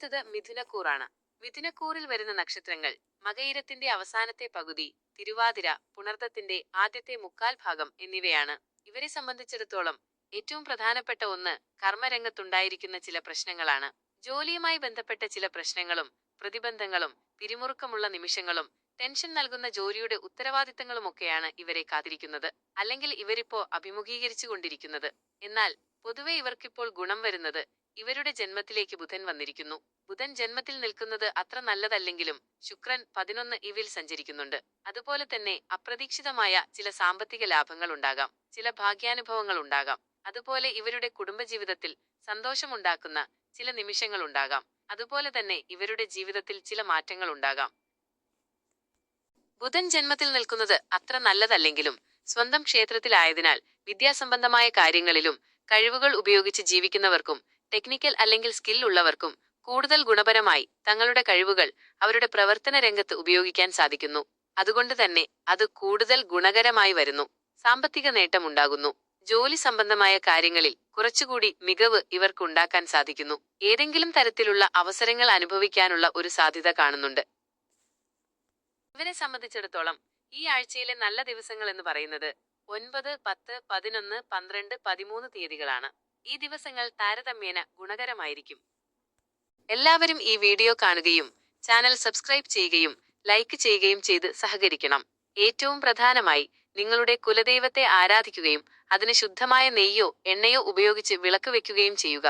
അടുത്തത് മിഥുനക്കൂറാണ്. മിഥുനക്കൂറിൽ വരുന്ന നക്ഷത്രങ്ങൾ മകയിരത്തിന്റെ അവസാനത്തെ പകുതി, തിരുവാതിര, പുണർദത്തിന്റെ ആദ്യത്തെ മുക്കാൽ ഭാഗം എന്നിവയാണ്. ഇവരെ സംബന്ധിച്ചിടത്തോളം ഏറ്റവും പ്രധാനപ്പെട്ട ഒന്ന് കർമ്മരംഗത്തുണ്ടായിരിക്കുന്ന ചില പ്രശ്നങ്ങളാണ്. ജോലിയുമായി ബന്ധപ്പെട്ട ചില പ്രശ്നങ്ങളും പ്രതിബന്ധങ്ങളും പിരിമുറുക്കമുള്ള നിമിഷങ്ങളും ടെൻഷൻ നൽകുന്ന ജോലിയുടെ ഉത്തരവാദിത്തങ്ങളുമൊക്കെയാണ് ഇവരെ കാത്തിരിക്കുന്നത്, അല്ലെങ്കിൽ ഇവരിപ്പോ അഭിമുഖീകരിച്ചു കൊണ്ടിരിക്കുന്നത്. എന്നാൽ പൊതുവെ ഇവർക്കിപ്പോൾ ഗുണം വരുന്നത് ഇവരുടെ ജന്മത്തിലേക്ക് ബുധൻ വന്നിരിക്കുന്നു. ബുധൻ ജന്മത്തിൽ നിൽക്കുന്നത് അത്ര നല്ലതല്ലെങ്കിലും ശുക്രൻ 11 ഇവിൽ സഞ്ചരിക്കുന്നുണ്ട്. അതുപോലെ തന്നെ അപ്രതീക്ഷിതമായ ചില സാമ്പത്തിക ലാഭങ്ങൾ ഉണ്ടാകാം, ചില ഭാഗ്യാനുഭവങ്ങൾ ഉണ്ടാകാം. അതുപോലെ ഇവരുടെ കുടുംബജീവിതത്തിൽ സന്തോഷമുണ്ടാക്കുന്ന ചില നിമിഷങ്ങൾ ഉണ്ടാകാം. അതുപോലെ തന്നെ ഇവരുടെ ജീവിതത്തിൽ ചില മാറ്റങ്ങൾ ഉണ്ടാകാം. ബുധൻ ജന്മത്തിൽ നിൽക്കുന്നത് അത്ര നല്ലതല്ലെങ്കിലും സ്വന്തം ക്ഷേത്രത്തിലായതിനാൽ വിദ്യാസംബന്ധമായ കാര്യങ്ങളിലും കഴിവുകൾ ഉപയോഗിച്ച് ജീവിക്കുന്നവർക്കും ടെക്നിക്കൽ അല്ലെങ്കിൽ സ്കിൽ ഉള്ളവർക്കും കൂടുതൽ ഗുണപരമായി തങ്ങളുടെ കഴിവുകൾ അവരുടെ പ്രവർത്തന രംഗത്ത് ഉപയോഗിക്കാൻ സാധിക്കുന്നു. അതുകൊണ്ട് തന്നെ അത് കൂടുതൽ ഗുണകരമായി വരുന്നു. സാമ്പത്തിക നേട്ടമുണ്ടാകുന്നു. ജോലി സംബന്ധമായ കാര്യങ്ങളിൽ കുറച്ചുകൂടി മികവ് ഇവർക്ക് ഉണ്ടാക്കാൻ സാധിക്കുന്നു. ഏതെങ്കിലും തരത്തിലുള്ള അവസരങ്ങൾ അനുഭവിക്കാനുള്ള ഒരു സാധ്യത കാണുന്നുണ്ട്. ഇവരെ സംബന്ധിച്ചിടത്തോളം ഈ ആഴ്ചയിലെ നല്ല ദിവസങ്ങൾ എന്ന് പറയുന്നത് 9, 10, 11, 12, 13 തീയതികളാണ്. ഈ ദിവസങ്ങൾ താരതമ്യേന ഗുണകരമായിരിക്കും. എല്ലാവരും ഈ വീഡിയോ കാണുകയും ചാനൽ സബ്സ്ക്രൈബ് ചെയ്യുകയും ലൈക്ക് ചെയ്യുകയും ചെയ്ത് സഹകരിക്കണം. ഏറ്റവും പ്രധാനമായി നിങ്ങളുടെ കുലദൈവത്തെ ആരാധിക്കുകയും അതിന് ശുദ്ധമായ നെയ്യോ എണ്ണയോ ഉപയോഗിച്ച് വിളക്ക് വെക്കുകയും ചെയ്യുക.